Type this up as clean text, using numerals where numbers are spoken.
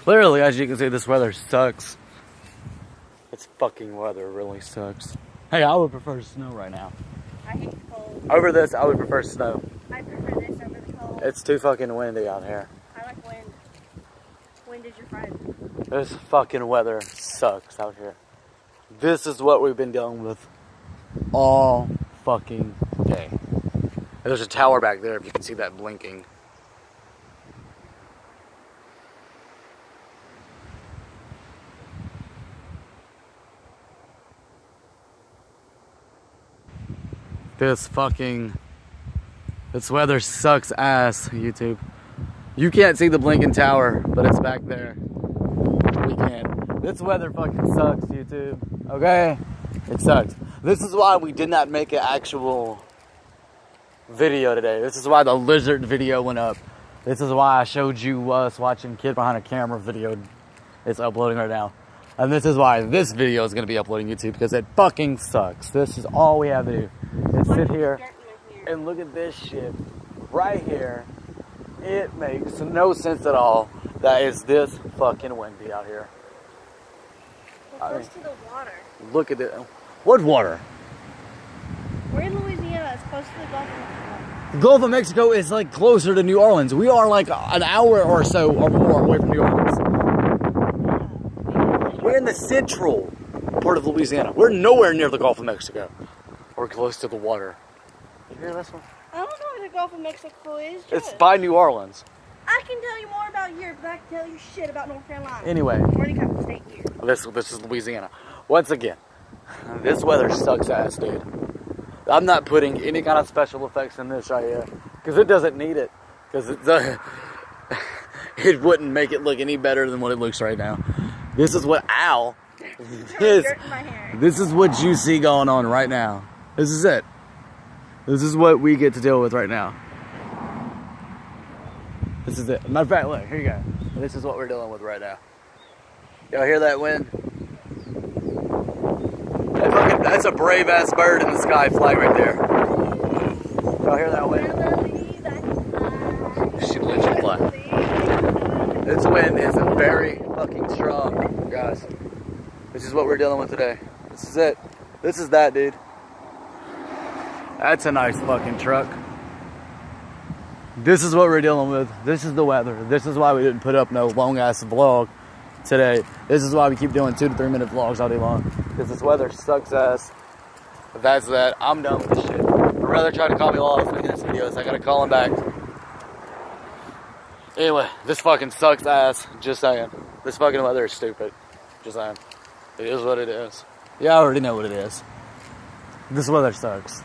Clearly, as you can see, this weather sucks. This fucking weather really sucks. Hey, I would prefer snow right now. I hate the cold. Over this, I would prefer snow. I prefer this over the cold. It's too fucking windy out here. I like wind. Wind is your friend. This fucking weather sucks out here. This is what we've been dealing with all fucking day. And there's a tower back there if you can see that blinking. This weather sucks ass, YouTube. You can't see the blinking tower, but it's back there. We can. This weather fucking sucks, YouTube. Okay? It sucks. This is why we did not make an actual video today. This is why the lizard video went up. This is why I showed you us watching Kid Behind a Camera video. It's uploading right now. And this is why this video is going to be uploading YouTube, because it fucking sucks. This is all we have to do. Is sit here and look at this shit right here. It makes no sense at all that it's this fucking windy out here. We're close to the water. Look at it. What water? We're in Louisiana. It's close to the Gulf of Mexico. The Gulf of Mexico is like closer to New Orleans. We are like an hour or so or more away from New Orleans. We're in the central part of Louisiana. We're nowhere near the Gulf of Mexico. We're close to the water. You hear this one? I don't know where the Gulf of Mexico is. It's by New Orleans. I can tell you more about Europe, but I can tell you shit about North Carolina. Anyway. We're in a state here. This is Louisiana. Once again, this weather sucks ass, dude. I'm not putting any kind of special effects in this right here, because it doesn't need it. Because it wouldn't make it look any better than what it looks right now. This is what this is what you see going on right now. This is it. This is what we get to deal with right now. This is it. Matter of fact, look, here you go. This is what we're dealing with right now. Y'all hear that wind? That's a brave ass bird in the sky flying right there. Y'all hear that wind? She legit fly. This wind is very fucking strong, guys. This is what we're dealing with today. This is it. This is that, dude. That's a nice fucking truck. This is what we're dealing with. This is the weather. This is why we didn't put up no long ass vlog today. This is why we keep doing 2 to 3 minute vlogs all day long. Because this weather sucks ass. But that's that. I'm done with this shit. I'd rather try to call me while I was making this video, so I gotta call him back. Anyway, this fucking sucks ass. Just saying. This fucking weather is stupid. Just saying. It is what it is. Yeah, I already know what it is. This weather sucks.